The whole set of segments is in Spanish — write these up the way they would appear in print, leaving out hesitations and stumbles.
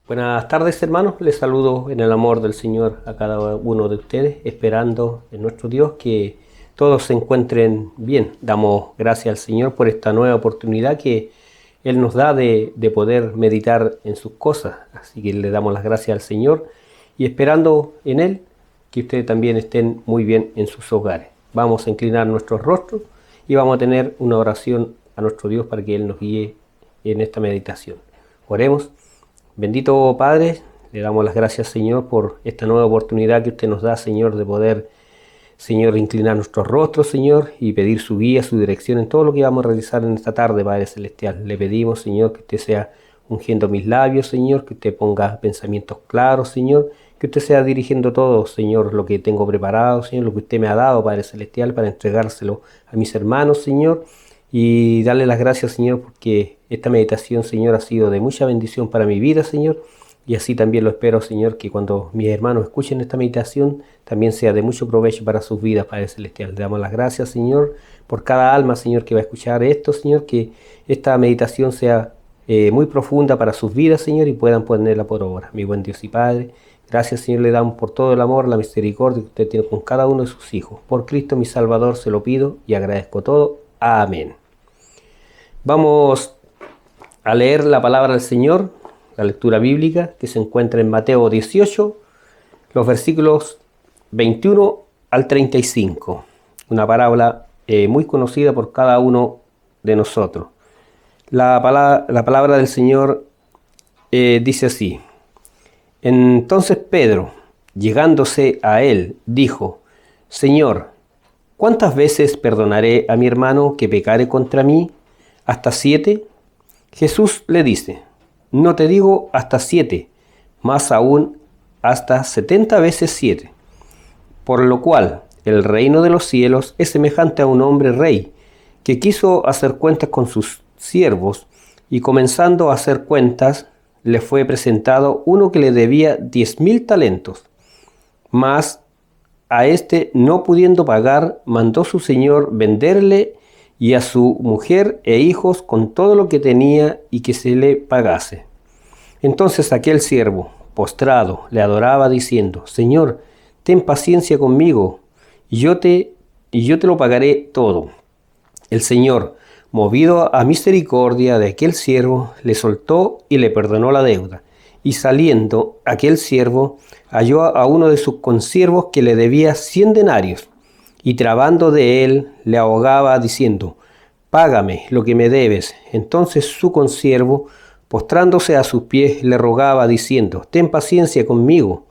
Buenas tardes, hermanos. Les saludo en el amor del Señor a cada uno de ustedes, esperando en nuestro Dios que todos se encuentren bien. Damos gracias al Señor por esta nueva oportunidad que Él nos da de poder meditar en sus cosas. Así que le damos las gracias al Señor y esperando en Él que ustedes también estén muy bien en sus hogares. Vamos a inclinar nuestros rostros y vamos a tener una oración a nuestro Dios para que Él nos guíe en esta meditación. Oremos. Bendito Padre, le damos las gracias, Señor, por esta nueva oportunidad que usted nos da, Señor, de poder, Señor, inclinar nuestros rostros, Señor, y pedir su guía, su dirección en todo lo que vamos a realizar en esta tarde, Padre Celestial. Le pedimos, Señor, que usted sea ungiendo mis labios, Señor, que usted ponga pensamientos claros, Señor, que usted sea dirigiendo todo, Señor, lo que tengo preparado, Señor, lo que usted me ha dado, Padre Celestial, para entregárselo a mis hermanos, Señor, y darle las gracias, Señor, porque esta meditación, Señor, ha sido de mucha bendición para mi vida, Señor, y así también lo espero, Señor, que cuando mis hermanos escuchen esta meditación, también sea de mucho provecho para sus vidas, Padre Celestial. Le damos las gracias, Señor, por cada alma, Señor, que va a escuchar esto, Señor, que esta meditación sea muy profunda para sus vidas, Señor, y puedan ponerla por obra. Mi buen Dios y Padre, gracias, Señor, le damos por todo el amor, la misericordia que usted tiene con cada uno de sus hijos. Por Cristo, mi Salvador, se lo pido y agradezco todo. Amén. Vamos a leer la palabra del Señor, la lectura bíblica que se encuentra en Mateo 18, los versículos 21 al 35. Una parábola muy conocida por cada uno de nosotros. La palabra del Señor dice así: Entonces Pedro, llegándose a él, dijo: Señor, ¿cuántas veces perdonaré a mi hermano que pecare contra mí? ¿Hasta 7? Jesús le dice: No te digo hasta 7, más aún hasta 70 veces 7. Por lo cual el reino de los cielos es semejante a un hombre rey que quiso hacer cuentas con sus siervos, y comenzando a hacer cuentas le fue presentado uno que le debía 10,000 talentos. Mas a este, no pudiendo pagar, mandó su señor venderle y a su mujer e hijos con todo lo que tenía, y que se le pagase. Entonces aquel siervo, postrado, le adoraba diciendo: Señor, ten paciencia conmigo, y yo te lo pagaré todo. El Señor, movido a misericordia de aquel siervo, le soltó y le perdonó la deuda. Y saliendo aquel siervo, halló a uno de sus consiervos que le debía 100 denarios, y trabando de él, le ahogaba diciendo: Págame lo que me debes. Entonces su consiervo, postrándose a sus pies, le rogaba diciendo: Ten paciencia conmigo,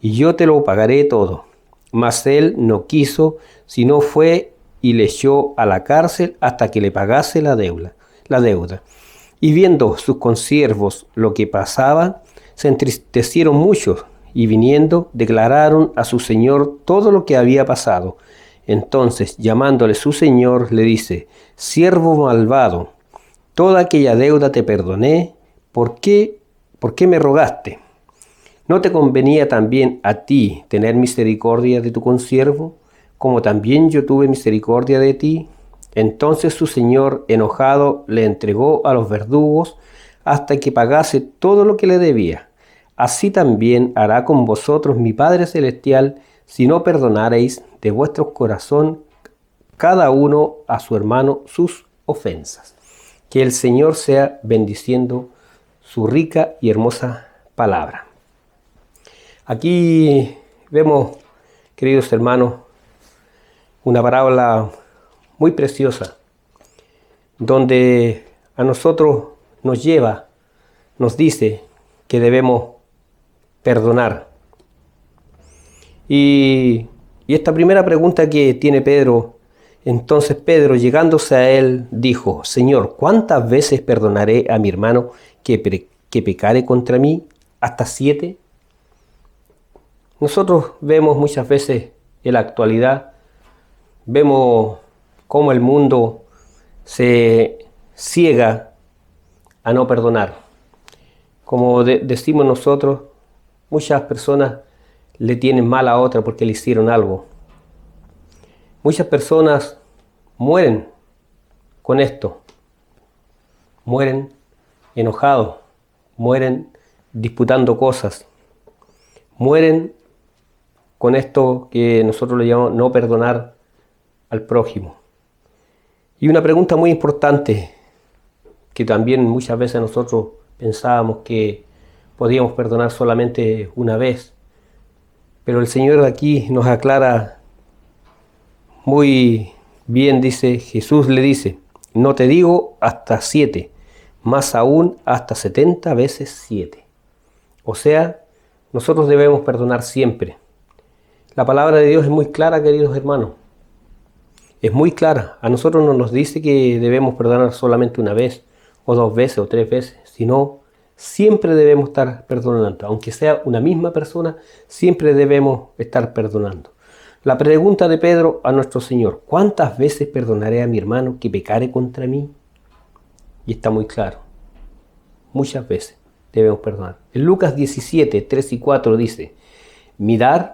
y yo te lo pagaré todo. Mas él no quiso, sino fue y le echó a la cárcel hasta que le pagase la deuda. Y viendo sus consiervos lo que pasaba, se entristecieron mucho, y viniendo declararon a su señor todo lo que había pasado. Entonces, llamándole su señor, le dice: Siervo malvado, toda aquella deuda te perdoné, ¿por qué me rogaste? ¿No te convenía también a ti tener misericordia de tu consiervo, como también yo tuve misericordia de ti? Entonces su señor, enojado, le entregó a los verdugos hasta que pagase todo lo que le debía. Así también hará con vosotros mi Padre Celestial, si no perdonareis de vuestro corazón cada uno a su hermano sus ofensas. Que el Señor sea bendiciendo su rica y hermosa palabra. Aquí vemos, queridos hermanos, una parábola muy preciosa, donde a nosotros nos dice que debemos perdonar. Y esta primera pregunta que tiene Pedro, entonces Pedro, llegándose a él, dijo: Señor, ¿cuántas veces perdonaré a mi hermano que pecare contra mí? ¿Hasta 7? Nosotros vemos muchas veces en la actualidad, vemos cómo el mundo se ciega a no perdonar. Como decimos nosotros, muchas personas le tienen mal a otra porque le hicieron algo. Muchas personas mueren con esto, mueren enojados, mueren disputando cosas. Mueren con esto que nosotros le llamamos no perdonar al prójimo. Y una pregunta muy importante, que también muchas veces nosotros pensábamos que podíamos perdonar solamente una vez, pero el Señor aquí nos aclara muy bien, dice, Jesús le dice, no te digo hasta 7, más aún hasta 70 veces 7. O sea, nosotros debemos perdonar siempre. La palabra de Dios es muy clara, queridos hermanos. Es muy clara. A nosotros no nos dice que debemos perdonar solamente una vez, o 2 veces, o 3 veces, sino siempre debemos estar perdonando. Aunque sea una misma persona, siempre debemos estar perdonando. La pregunta de Pedro a nuestro Señor, ¿cuántas veces perdonaré a mi hermano que pecare contra mí? Y está muy claro. Muchas veces debemos perdonar. En Lucas 17, 3 y 4 dice, mirad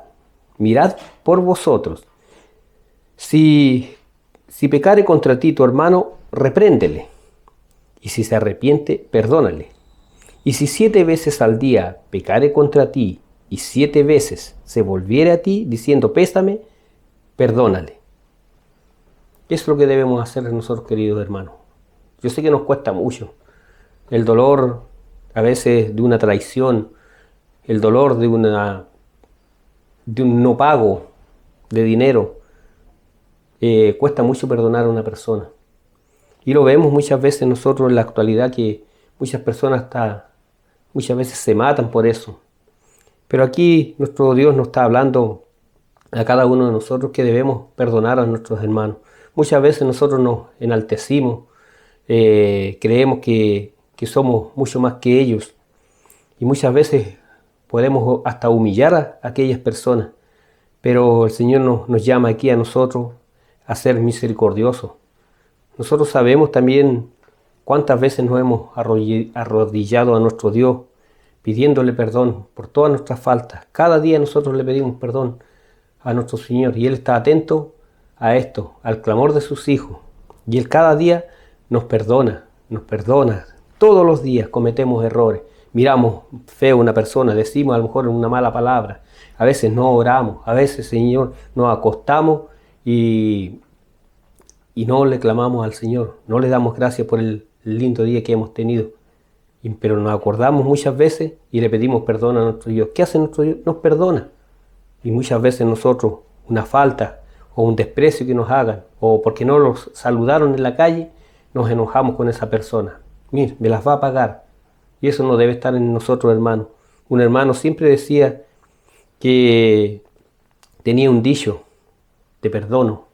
por vosotros. Si pecare contra ti tu hermano, repréndele. Y si se arrepiente, perdónale. Y si 7 veces al día pecare contra ti, y 7 veces se volviere a ti diciendo pésame, perdónale. Eso es lo que debemos hacer nosotros, queridos hermanos. Yo sé que nos cuesta mucho. El dolor a veces de una traición, el dolor de un no pago de dinero, cuesta mucho perdonar a una persona. Y lo vemos muchas veces nosotros en la actualidad, que muchas personas muchas veces se matan por eso. Pero aquí nuestro Dios nos está hablando a cada uno de nosotros que debemos perdonar a nuestros hermanos. Muchas veces nosotros nos enaltecimos, creemos que somos mucho más que ellos. Y muchas veces podemos hasta humillar a aquellas personas. Pero el Señor nos llama aquí a nosotros a ser misericordiosos. Nosotros sabemos también cuántas veces nos hemos arrodillado a nuestro Dios pidiéndole perdón por todas nuestras faltas. Cada día nosotros le pedimos perdón a nuestro Señor y Él está atento a esto, al clamor de sus hijos. Y Él cada día nos perdona. Todos los días cometemos errores. Miramos feo a una persona, decimos a lo mejor una mala palabra. A veces no oramos, a veces, Señor, nos acostamos y no le clamamos al Señor. No le damos gracias por el lindo día que hemos tenido. Pero nos acordamos muchas veces y le pedimos perdón a nuestro Dios. ¿Qué hace nuestro Dios? Nos perdona. Y muchas veces nosotros, una falta o un desprecio que nos hagan, o porque no los saludaron en la calle, nos enojamos con esa persona. Mire, me las va a pagar. Y eso no debe estar en nosotros, hermano. Un hermano siempre decía que tenía un dicho: te perdono,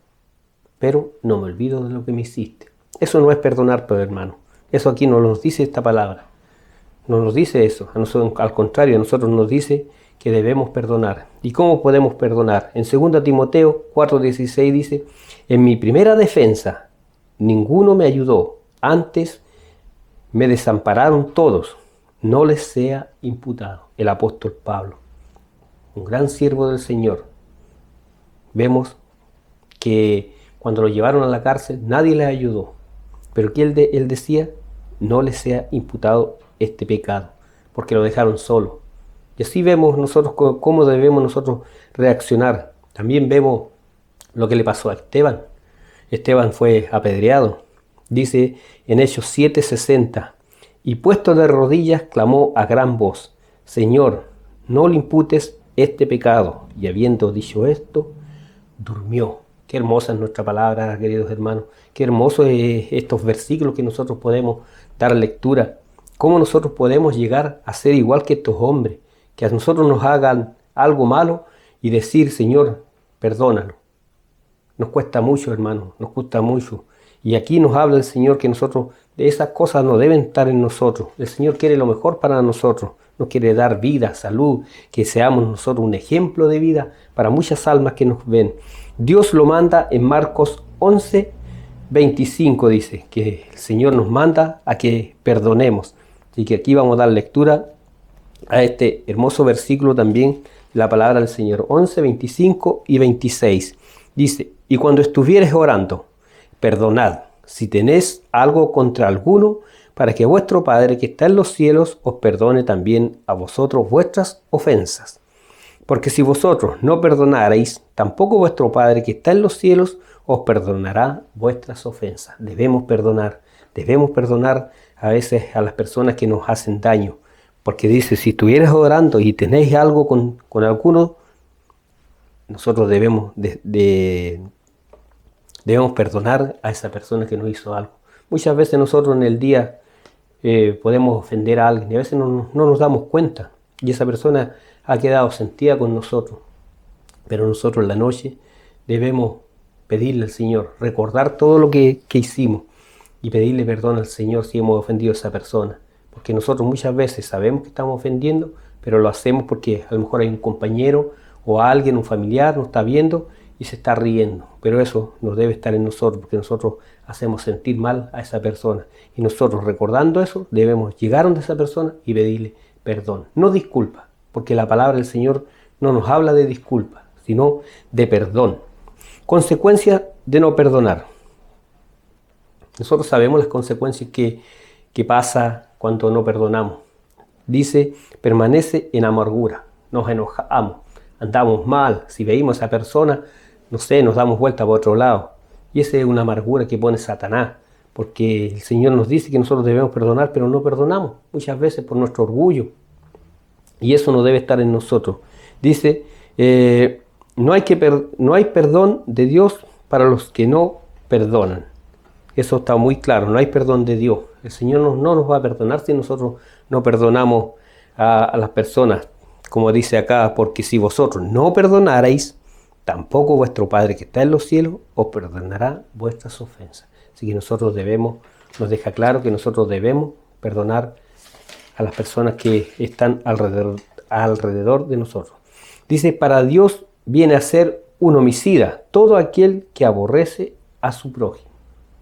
pero no me olvido de lo que me hiciste. Eso no es perdonar, pero hermano. Eso aquí no nos dice esta palabra. No nos dice eso. A nosotros, al contrario, a nosotros nos dice que debemos perdonar. ¿Y cómo podemos perdonar? En 2 Timoteo 4:16 dice, en mi primera defensa ninguno me ayudó, antes me desampararon todos, no les sea imputado. El apóstol Pablo, un gran siervo del Señor. Vemos que cuando lo llevaron a la cárcel nadie les ayudó, pero que él decía, no les sea imputado este pecado, porque lo dejaron solo. Y así vemos nosotros cómo debemos nosotros reaccionar. También vemos lo que le pasó a Esteban. Esteban fue apedreado. Dice en Hechos 7:60, y puesto de rodillas clamó a gran voz, Señor, no le imputes este pecado. Y habiendo dicho esto, durmió. Qué hermosa es nuestra palabra, queridos hermanos. Qué hermoso es estos versículos que nosotros podemos dar lectura. Cómo nosotros podemos llegar a ser igual que estos hombres, que a nosotros nos hagan algo malo y decir, Señor, perdónalo. Nos cuesta mucho, hermano, nos cuesta mucho. Y aquí nos habla el Señor que nosotros, de esas cosas no deben estar en nosotros. El Señor quiere lo mejor para nosotros. Nos quiere dar vida, salud, que seamos nosotros un ejemplo de vida para muchas almas que nos ven. Dios lo manda en Marcos 11:25, dice que el Señor nos manda a que perdonemos. Así que aquí vamos a dar lectura a este hermoso versículo también, la palabra del Señor. 11:25 y 26. Dice, y cuando estuvieres orando, perdonad, si tenéis algo contra alguno, para que vuestro Padre que está en los cielos os perdone también a vosotros vuestras ofensas. Porque si vosotros no perdonareis, tampoco vuestro Padre que está en los cielos os perdonará vuestras ofensas. Debemos perdonar a veces a las personas que nos hacen daño. Porque dice, si estuvieras orando y tenéis algo con alguno, nosotros debemos perdonar a esa persona que nos hizo algo. Muchas veces nosotros en el día podemos ofender a alguien y a veces no nos damos cuenta. Y esa persona ha quedado sentida con nosotros. Pero nosotros en la noche debemos pedirle al Señor, recordar todo lo que hicimos y pedirle perdón al Señor si hemos ofendido a esa persona. Porque nosotros muchas veces sabemos que estamos ofendiendo, pero lo hacemos porque a lo mejor hay un compañero o alguien, un familiar, nos está viendo y se está riendo. Pero eso no debe estar en nosotros, porque nosotros hacemos sentir mal a esa persona. Y nosotros, recordando eso, debemos llegar a esa persona y pedirle perdón. No disculpa, porque la palabra del Señor no nos habla de disculpa, sino de perdón. Consecuencia de no perdonar. Nosotros sabemos las consecuencias que pasa cuando no perdonamos. Dice, permanece en amargura, nos enojamos, andamos mal. Si veíamos a esa persona, no sé, nos damos vuelta por otro lado. Y esa es una amargura que pone Satanás, porque el Señor nos dice que nosotros debemos perdonar, pero no perdonamos, muchas veces por nuestro orgullo. Y eso no debe estar en nosotros. Dice, no hay perdón de Dios para los que no perdonan. Eso está muy claro, no hay perdón de Dios. El Señor no nos va a perdonar si nosotros no perdonamos a las personas. Como dice acá, porque si vosotros no perdonarais, tampoco vuestro Padre que está en los cielos os perdonará vuestras ofensas. Así que nos deja claro que nosotros debemos perdonar a las personas que están alrededor de nosotros. Dice, para Dios viene a ser un homicida todo aquel que aborrece a su prójimo.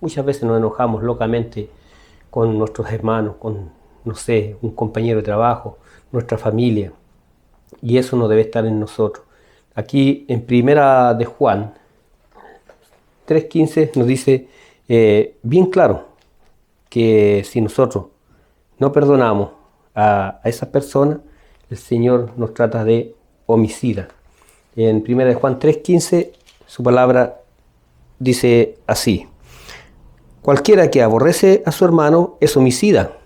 Muchas veces nos enojamos locamente con nuestros hermanos, con, no sé, un compañero de trabajo, nuestra familia. Y eso no debe estar en nosotros. Aquí en Primera de Juan 3:15 nos dice bien claro que si nosotros no perdonamos a esas personas, el Señor nos trata de homicida. En Primera de Juan 3:15 su palabra dice así: cualquiera que aborrece a su hermano es homicida,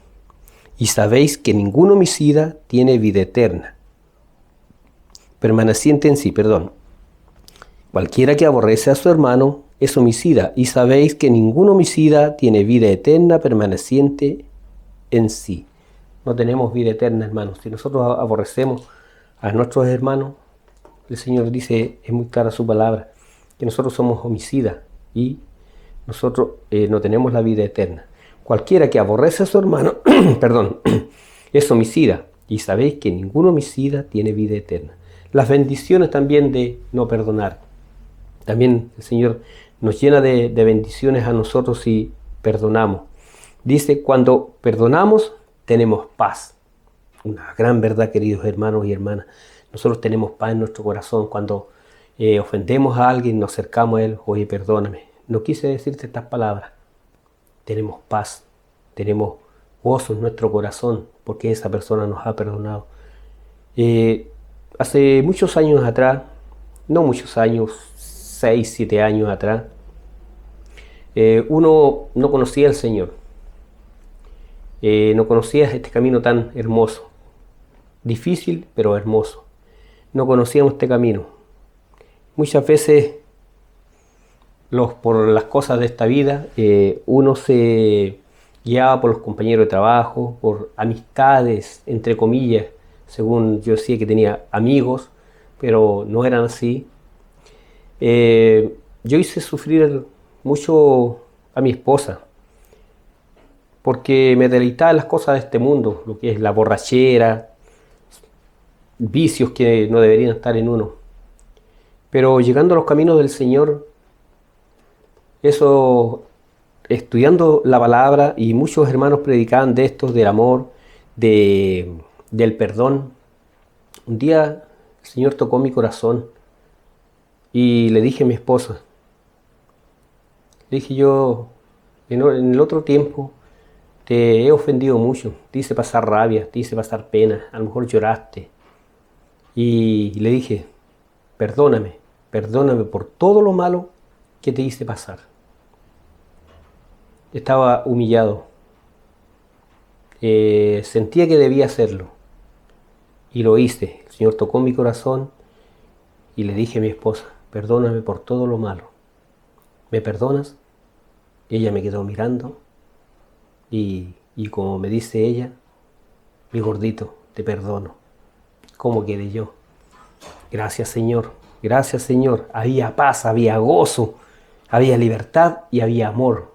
y sabéis que ningún homicida tiene vida eterna, permaneciente en sí, Cualquiera que aborrece a su hermano es homicida, y sabéis que ningún homicida tiene vida eterna permaneciente en sí. No tenemos vida eterna, hermanos. Si nosotros aborrecemos a nuestros hermanos, el Señor dice, es muy clara su palabra, que nosotros somos homicidas y nosotros no tenemos la vida eterna. Cualquiera que aborrece a su hermano, es homicida, y sabéis que ningún homicida tiene vida eterna. Las bendiciones también de no perdonar. También el Señor nos llena de bendiciones a nosotros si perdonamos. Dice, cuando perdonamos, tenemos paz. Una gran verdad, queridos hermanos y hermanas. Nosotros tenemos paz en nuestro corazón. Cuando ofendemos a alguien, nos acercamos a él, oye, perdóname. No quise decirte estas palabras. Tenemos paz, tenemos gozo en nuestro corazón, porque esa persona nos ha perdonado. Hace muchos años atrás, no muchos años, 6, 7 años atrás, uno no conocía al Señor. No conocía este camino tan hermoso, difícil pero hermoso. No conocíamos este camino. Muchas veces, por las cosas de esta vida, uno se guiaba por los compañeros de trabajo, por amistades, entre comillas, según yo decía que tenía amigos, pero no eran así. Yo hice sufrir mucho a mi esposa, porque me deleitaba en las cosas de este mundo, lo que es la borrachera, vicios que no deberían estar en uno. Pero llegando a los caminos del Señor, eso, estudiando la palabra, y muchos hermanos predicaban de esto, del amor, del perdón. Un día el Señor tocó mi corazón y le dije a mi esposa, le dije yo, en el otro tiempo, te he ofendido mucho, te hice pasar rabia, te hice pasar pena, a lo mejor lloraste. Y le dije, perdóname, perdóname por todo lo malo que te hice pasar. Estaba humillado, sentía que debía hacerlo y lo hice. El Señor tocó mi corazón y le dije a mi esposa, perdóname por todo lo malo. ¿Me perdonas? Ella me quedó mirando y como me dice ella, mi gordito, te perdono. ¿Cómo quedé yo? Gracias Señor, gracias Señor. Había paz, había gozo, había libertad y había amor.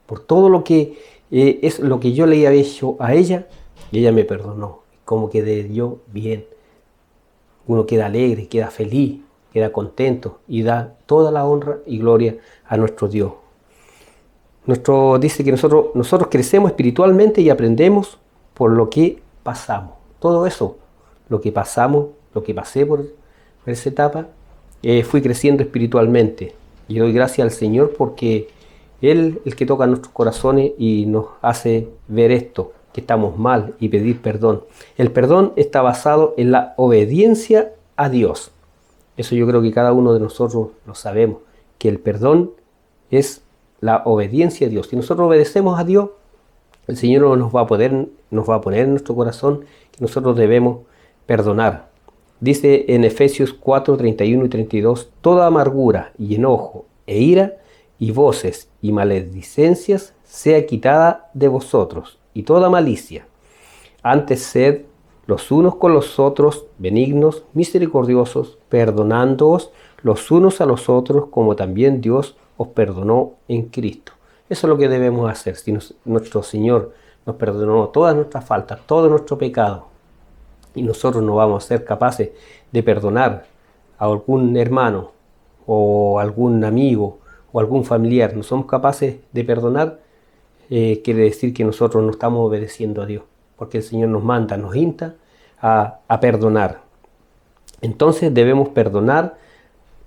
Por todo lo que es lo que yo le había hecho a ella, y ella me perdonó. ¿Cómo quedé yo? Bien. Uno queda alegre, queda feliz, queda contento y da toda la honra y gloria a nuestro Dios. Dice que nosotros crecemos espiritualmente y aprendemos por lo que pasamos. Todo eso, lo que pasamos, lo que pasé por esa etapa, fui creciendo espiritualmente. Y doy gracias al Señor porque Él es el que toca nuestros corazones y nos hace ver esto, que estamos mal y pedir perdón. El perdón está basado en la obediencia a Dios. Eso yo creo que cada uno de nosotros lo sabemos, que el perdón es la obediencia a Dios. Si nosotros obedecemos a Dios, el Señor nos va a poner en nuestro corazón que nosotros debemos perdonar. Dice en Efesios 4, 31 y 32, toda amargura y enojo e ira y voces y maledicencias sea quitada de vosotros, y toda malicia. Antes sed los unos con los otros benignos, misericordiosos, perdonándoos los unos a los otros, como también Dios os perdonó en Cristo. Eso es lo que debemos hacer. Si nuestro Señor nos perdonó todas nuestras faltas, todo nuestro pecado, y nosotros no vamos a ser capaces de perdonar a algún hermano o algún amigo o algún familiar, no somos capaces de perdonar, quiere decir que nosotros no estamos obedeciendo a Dios, porque el Señor nos manda, nos insta a perdonar. Entonces debemos perdonar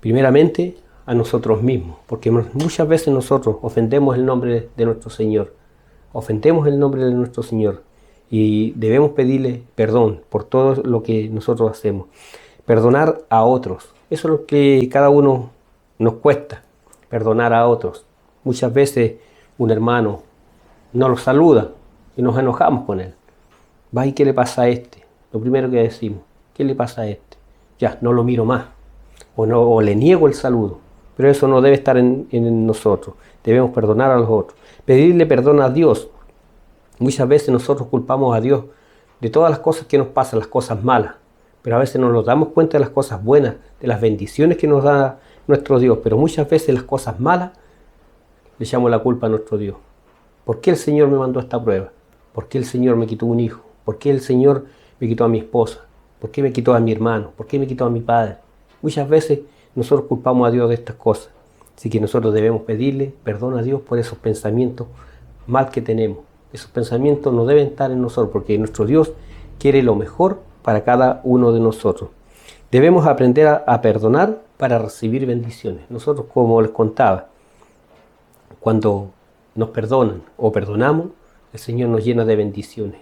primeramente a nosotros mismos, porque muchas veces nosotros ofendemos el nombre de nuestro Señor, ofendemos el nombre de nuestro Señor y debemos pedirle perdón por todo lo que nosotros hacemos. Perdonar a otros, eso es lo que cada uno nos cuesta, perdonar a otros. Muchas veces un hermano no lo saluda y nos enojamos con él. ¿Y qué le pasa a este? Lo primero que decimos, ¿qué le pasa a este? Ya, no lo miro más o le niego el saludo. Pero eso no debe estar en nosotros. Debemos perdonar a los otros. Pedirle perdón a Dios. Muchas veces nosotros culpamos a Dios de todas las cosas que nos pasan, las cosas malas. Pero a veces no nos damos cuenta de las cosas buenas, de las bendiciones que nos da nuestro Dios. Pero muchas veces las cosas malas le echamos la culpa a nuestro Dios. ¿Por qué el Señor me mandó esta prueba? ¿Por qué el Señor me quitó un hijo? ¿Por qué el Señor me quitó a mi esposa? ¿Por qué me quitó a mi hermano? ¿Por qué me quitó a mi padre? Muchas veces nosotros culpamos a Dios de estas cosas. Así que nosotros debemos pedirle perdón a Dios por esos pensamientos mal que tenemos. Esos pensamientos no deben estar en nosotros porque nuestro Dios quiere lo mejor para cada uno de nosotros. Debemos aprender a perdonar para recibir bendiciones. Nosotros, como les contaba, cuando nos perdonan o perdonamos, el Señor nos llena de bendiciones.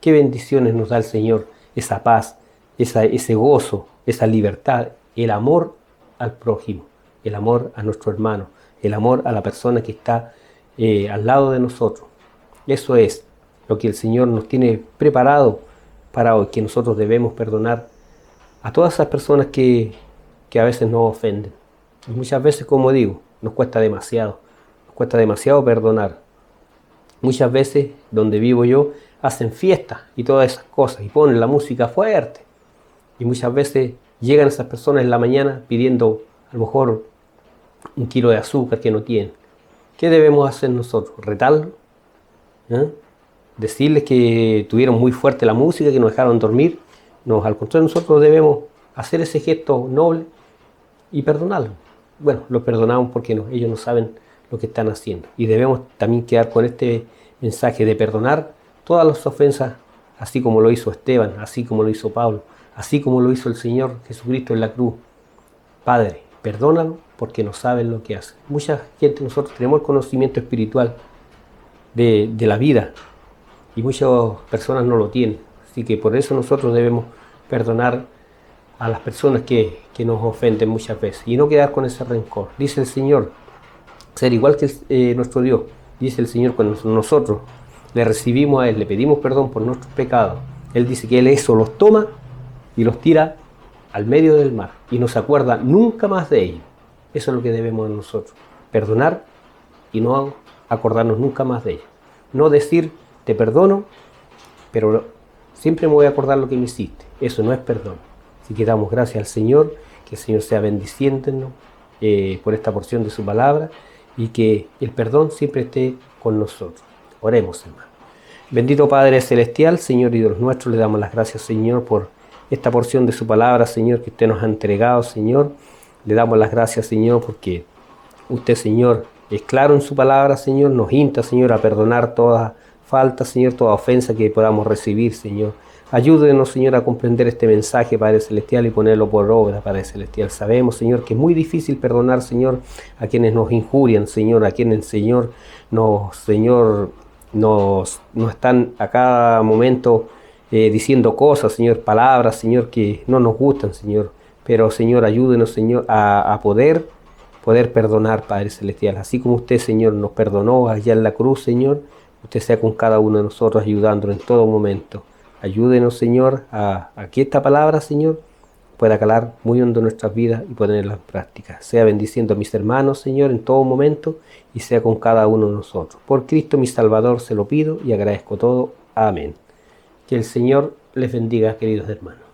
¿Qué bendiciones nos da el Señor? Esa paz, ese gozo, esa libertad, el amor al prójimo, el amor a nuestro hermano, el amor a la persona que está al lado de nosotros. Eso es lo que el Señor nos tiene preparado para hoy, que nosotros debemos perdonar a todas esas personas que a veces nos ofenden. Y muchas veces, como digo, nos cuesta demasiado perdonar. Muchas veces, donde vivo yo, hacen fiestas y todas esas cosas y ponen la música fuerte. Y muchas veces llegan esas personas en la mañana pidiendo a lo mejor 1 kilo de azúcar que no tienen. ¿Qué debemos hacer nosotros? ¿Retarlos? Decirles que tuvieron muy fuerte la música, que nos dejaron dormir. No, al contrario, nosotros debemos hacer ese gesto noble y perdonarlos. Bueno, los perdonamos porque ellos no saben lo que están haciendo. Y debemos también quedar con este mensaje de perdonar todas las ofensas, así como lo hizo Esteban, así como lo hizo Pablo, así como lo hizo el Señor Jesucristo en la cruz. Padre, perdónalo porque no saben lo que hacen. Mucha gente, nosotros tenemos el conocimiento espiritual, de la vida. Y muchas personas no lo tienen. Así que por eso nosotros debemos perdonar a las personas que nos ofenden muchas veces y no quedar con ese rencor. Dice el Señor, ser igual que nuestro Dios. Dice el Señor, cuando nosotros le recibimos a Él, le pedimos perdón por nuestros pecados, Él dice que Él eso los toma y los tira al medio del mar y no se acuerda nunca más de ellos. Eso es lo que debemos nosotros, perdonar y no acordarnos nunca más de ellos. No decir, te perdono, pero siempre me voy a acordar lo que me hiciste. Eso no es perdón. Así que damos gracias al Señor, que el Señor sea bendiciéndonos por esta porción de su palabra y que el perdón siempre esté con nosotros. Oremos, hermano. Bendito Padre Celestial, Señor y Dios nuestro, le damos las gracias, Señor, por esta porción de su palabra, Señor, que usted nos ha entregado, Señor. Le damos las gracias, Señor, porque usted, Señor, es claro en su palabra, Señor, nos insta, Señor, a perdonar toda falta, Señor, toda ofensa que podamos recibir, Señor. Ayúdenos, Señor, a comprender este mensaje, Padre Celestial, y ponerlo por obra, Padre Celestial. Sabemos, Señor, que es muy difícil perdonar, Señor, a quienes nos injurian, Señor, a quienes, Señor, nos están a cada momento diciendo cosas, Señor, palabras, Señor, que no nos gustan, Señor. Pero, Señor, ayúdenos, Señor, a poder perdonar, Padre Celestial. Así como usted, Señor, nos perdonó allá en la cruz, Señor, usted sea con cada uno de nosotros ayudándonos en todo momento. Ayúdenos, Señor, a que esta palabra, Señor, pueda calar muy hondo en nuestras vidas y ponerla en práctica. Sea bendiciendo a mis hermanos, Señor, en todo momento y sea con cada uno de nosotros. Por Cristo mi Salvador se lo pido y agradezco todo. Amén. Que el Señor les bendiga, queridos hermanos.